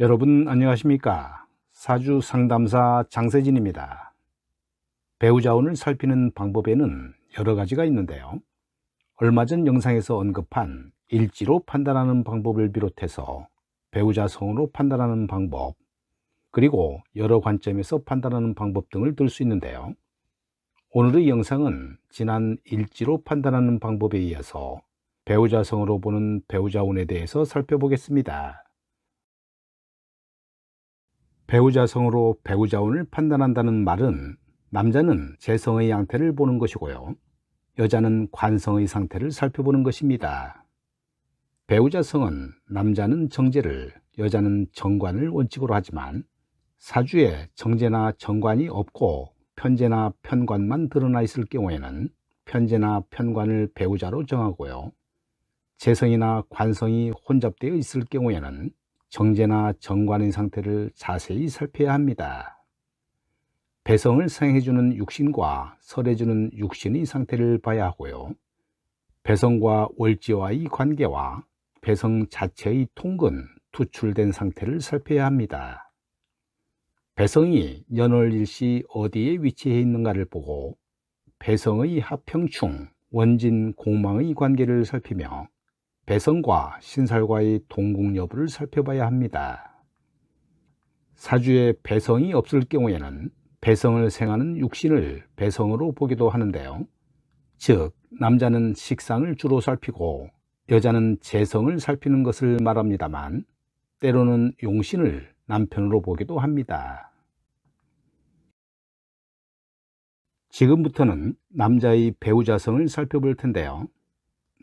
여러분 안녕하십니까? 사주 상담사 장세진입니다. 배우자운을 살피는 방법에는 여러 가지가 있는데요. 얼마 전 영상에서 언급한 일지로 판단하는 방법을 비롯해서 배우자 성으로 판단하는 방법, 그리고 여러 관점에서 판단하는 방법 등을 들 수 있는데요. 오늘의 영상은 지난 일지로 판단하는 방법에 이어서 배우자 성으로 보는 배우자운에 대해서 살펴보겠습니다. 배우자성으로 배우자운을 판단한다는 말은 남자는 재성의 양태를 보는 것이고요, 여자는 관성의 상태를 살펴보는 것입니다. 배우자성은 남자는 정제를, 여자는 정관을 원칙으로 하지만 사주에 정제나 정관이 없고 편제나 편관만 드러나 있을 경우에는 편제나 편관을 배우자로 정하고요, 재성이나 관성이 혼잡되어 있을 경우에는 정제나 정관의 상태를 자세히 살펴야 합니다. 배성을 생해주는 육신과 설해주는 육신의 상태를 봐야 하고요, 배성과 월지와의 관계와 배성 자체의 통근, 투출된 상태를 살펴야 합니다. 배성이 연월일시 어디에 위치해 있는가를 보고 배성의 합평충, 원진, 공망의 관계를 살피며 배성과 신살과의 동궁 여부를 살펴봐야 합니다. 사주에 배성이 없을 경우에는 배성을 생하는 육신을 배성으로 보기도 하는데요. 즉, 남자는 식상을 주로 살피고 여자는 재성을 살피는 것을 말합니다만, 때로는 용신을 남편으로 보기도 합니다. 지금부터는 남자의 배우자성을 살펴볼 텐데요.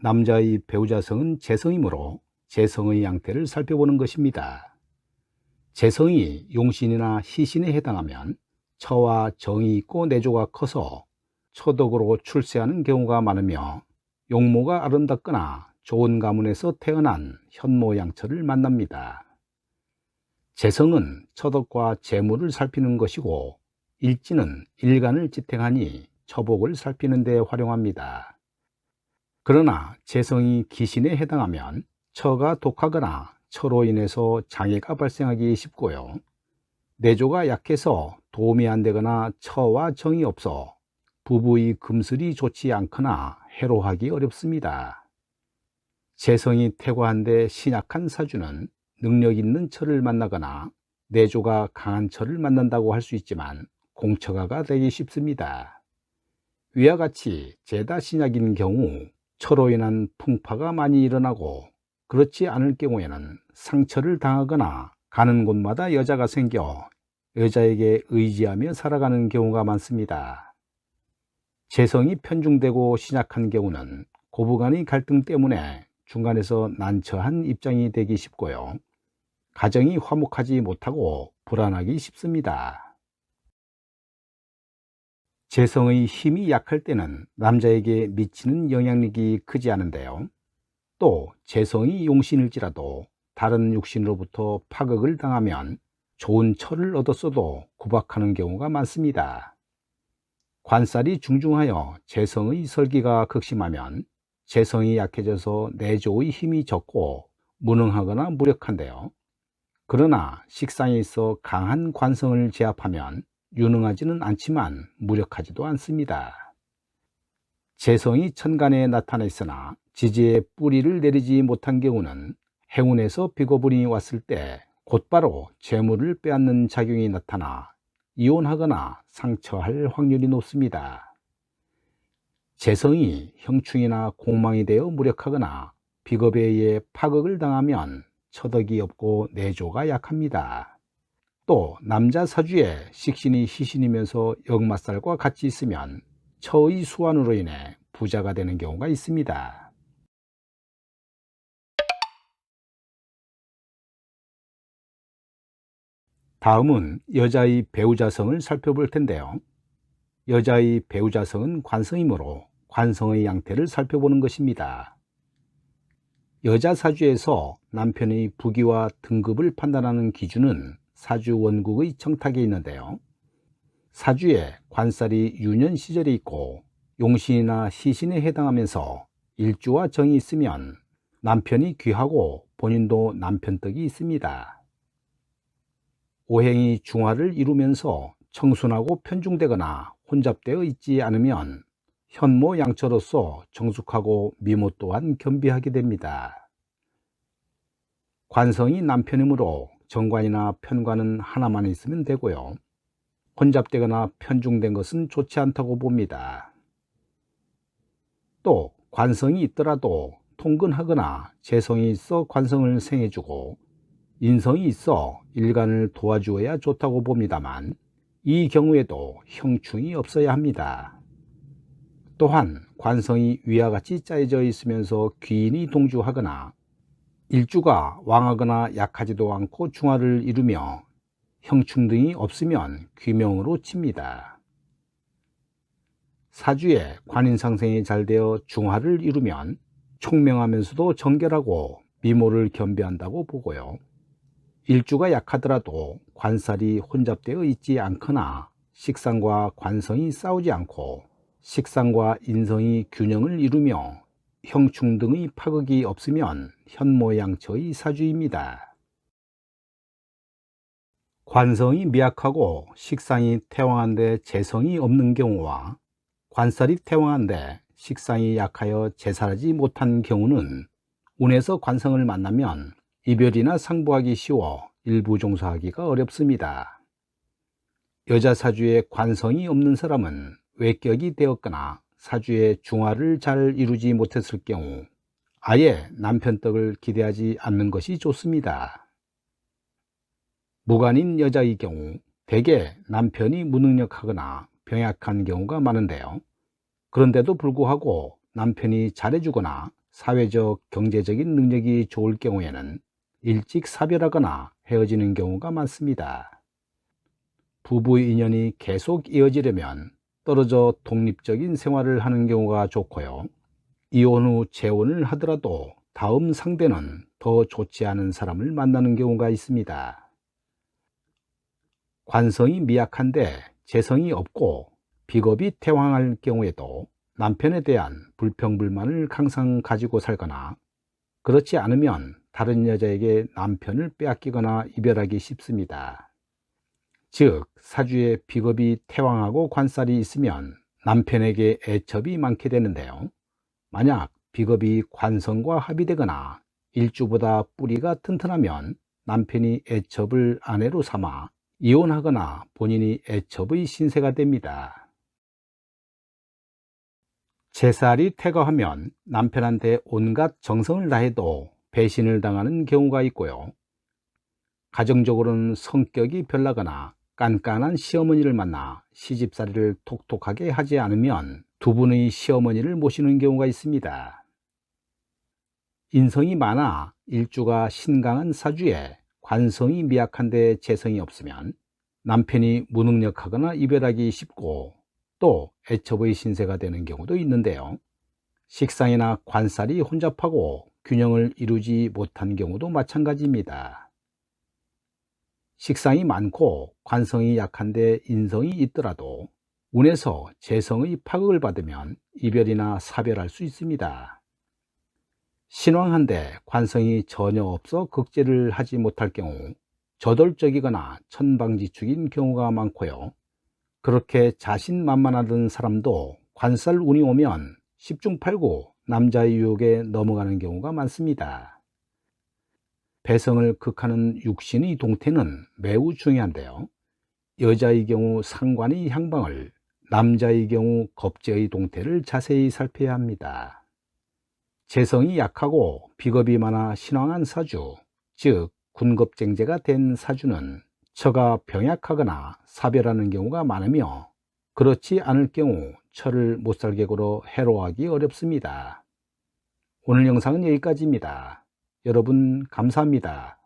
남자의 배우자성은 재성이므로 재성의 양태를 살펴보는 것입니다. 재성이 용신이나 희신에 해당하면 처와 정이 있고 내조가 커서 처덕으로 출세하는 경우가 많으며 용모가 아름답거나 좋은 가문에서 태어난 현모양처를 만납니다. 재성은 처덕과 재물을 살피는 것이고 일지는 일간을 지탱하니 처복을 살피는 데 활용합니다. 그러나 재성이 기신에 해당하면 처가 독하거나 처로 인해서 장애가 발생하기 쉽고요, 내조가 약해서 도움이 안 되거나 처와 정이 없어 부부의 금슬이 좋지 않거나 해로하기 어렵습니다. 재성이 태과한데 신약한 사주는 능력 있는 처를 만나거나 내조가 강한 처를 만난다고 할 수 있지만 공처가가 되기 쉽습니다. 위와 같이 재다 신약인 경우 처로 인한 풍파가 많이 일어나고, 그렇지 않을 경우에는 상처를 당하거나 가는 곳마다 여자가 생겨 여자에게 의지하며 살아가는 경우가 많습니다. 재성이 편중되고 신약한 경우는 고부간의 갈등 때문에 중간에서 난처한 입장이 되기 쉽고요, 가정이 화목하지 못하고 불안하기 쉽습니다. 재성의 힘이 약할 때는 남자에게 미치는 영향력이 크지 않은데요, 또 재성이 용신일지라도 다른 육신으로부터 파극을 당하면 좋은 처를 얻었어도 구박하는 경우가 많습니다. 관살이 중중하여 재성의 설기가 극심하면 재성이 약해져서 내조의 힘이 적고 무능하거나 무력한데요, 그러나 식상에 있어 강한 관성을 제압하면 유능하지는 않지만 무력하지도 않습니다. 재성이 천간에 나타나 있으나 지지에 뿌리를 내리지 못한 경우는 행운에서 비고분이 왔을 때 곧바로 재물을 빼앗는 작용이 나타나 이혼하거나 상처할 확률이 높습니다. 재성이 형충이나 공망이 되어 무력하거나 비겁에 의해 파극을 당하면 처덕이 없고 내조가 약합니다. 또 남자 사주에 식신이 희신이면서 역마살과 같이 있으면 처의 수완으로 인해 부자가 되는 경우가 있습니다. 다음은 여자의 배우자성을 살펴볼 텐데요. 여자의 배우자성은 관성이므로 관성의 양태를 살펴보는 것입니다. 여자 사주에서 남편의 부귀와 등급을 판단하는 기준은 사주 원국의 청탁에 있는데요, 사주에 관살이 유년 시절에 있고 용신이나 희신에 해당하면서 일주와 정이 있으면 남편이 귀하고 본인도 남편 덕이 있습니다. 오행이 중화를 이루면서 청순하고 편중되거나 혼잡되어 있지 않으면 현모 양처로서 정숙하고 미모 또한 겸비하게 됩니다. 관성이 남편이므로 정관이나 편관은 하나만 있으면 되고요. 혼잡되거나 편중된 것은 좋지 않다고 봅니다. 또 관성이 있더라도 통근하거나 재성이 있어 관성을 생해주고 인성이 있어 일간을 도와주어야 좋다고 봅니다만, 이 경우에도 형충이 없어야 합니다. 또한 관성이 위와 같이 짜여져 있으면서 귀인이 동주하거나 일주가 왕하거나 약하지도 않고 중화를 이루며 형충 등이 없으면 귀명으로 칩니다. 사주에 관인상생이 잘 되어 중화를 이루면 총명하면서도 정결하고 미모를 겸비한다고 보고요. 일주가 약하더라도 관살이 혼잡되어 있지 않거나 식상과 관성이 싸우지 않고 식상과 인성이 균형을 이루며 형충 등의 파극이 없으면 현모양처의 사주입니다. 관성이 미약하고 식상이 태왕한데 재성이 없는 경우와 관살이 태왕한데 식상이 약하여 재살하지 못한 경우는 운에서 관성을 만나면 이별이나 상부하기 쉬워 일부 종사하기가 어렵습니다. 여자 사주에 관성이 없는 사람은 외격이 되었거나 사주에 중화를 잘 이루지 못했을 경우 아예 남편 덕을 기대하지 않는 것이 좋습니다. 무관인 여자의 경우 대개 남편이 무능력하거나 병약한 경우가 많은데요. 그런데도 불구하고 남편이 잘해주거나 사회적, 경제적인 능력이 좋을 경우에는 일찍 사별하거나 헤어지는 경우가 많습니다. 부부 인연이 계속 이어지려면 떨어져 독립적인 생활을 하는 경우가 좋고요. 이혼 후 재혼을 하더라도 다음 상대는 더 좋지 않은 사람을 만나는 경우가 있습니다. 관성이 미약한데 재성이 없고 비겁이 태왕할 경우에도 남편에 대한 불평불만을 항상 가지고 살거나 그렇지 않으면 다른 여자에게 남편을 빼앗기거나 이별하기 쉽습니다. 즉, 사주에 비겁이 태왕하고 관살이 있으면 남편에게 애첩이 많게 되는데요. 만약 비겁이 관성과 합의되거나 일주보다 뿌리가 튼튼하면 남편이 애첩을 아내로 삼아 이혼하거나 본인이 애첩의 신세가 됩니다. 재살이 태거하면 남편한테 온갖 정성을 다해도 배신을 당하는 경우가 있고요. 가정적으로는 성격이 별나거나 깐깐한 시어머니를 만나 시집살이를 톡톡하게 하지 않으면 두 분의 시어머니를 모시는 경우가 있습니다. 인성이 많아 일주가 신강한 사주에 관성이 미약한데 재성이 없으면 남편이 무능력하거나 이별하기 쉽고 또 애첩의 신세가 되는 경우도 있는데요. 식상이나 관살이 혼잡하고 균형을 이루지 못한 경우도 마찬가지입니다. 식상이 많고 관성이 약한데 인성이 있더라도 운에서 재성의 파극을 받으면 이별이나 사별할 수 있습니다. 신왕한데 관성이 전혀 없어 극제를 하지 못할 경우 저돌적이거나 천방지축인 경우가 많고요. 그렇게 자신만만하던 사람도 관살 운이 오면 10중 8구 남자의 유혹에 넘어가는 경우가 많습니다. 배성을 극하는 육신의 동태는 매우 중요한데요. 여자의 경우 상관의 향방을, 남자의 경우 겁재의 동태를 자세히 살펴야 합니다. 재성이 약하고 비겁이 많아 신왕한 사주, 즉 군겁쟁제가 된 사주는 처가 병약하거나 사별하는 경우가 많으며 그렇지 않을 경우 처를 못살객으로 해로하기 어렵습니다. 오늘 영상은 여기까지입니다. 여러분 감사합니다.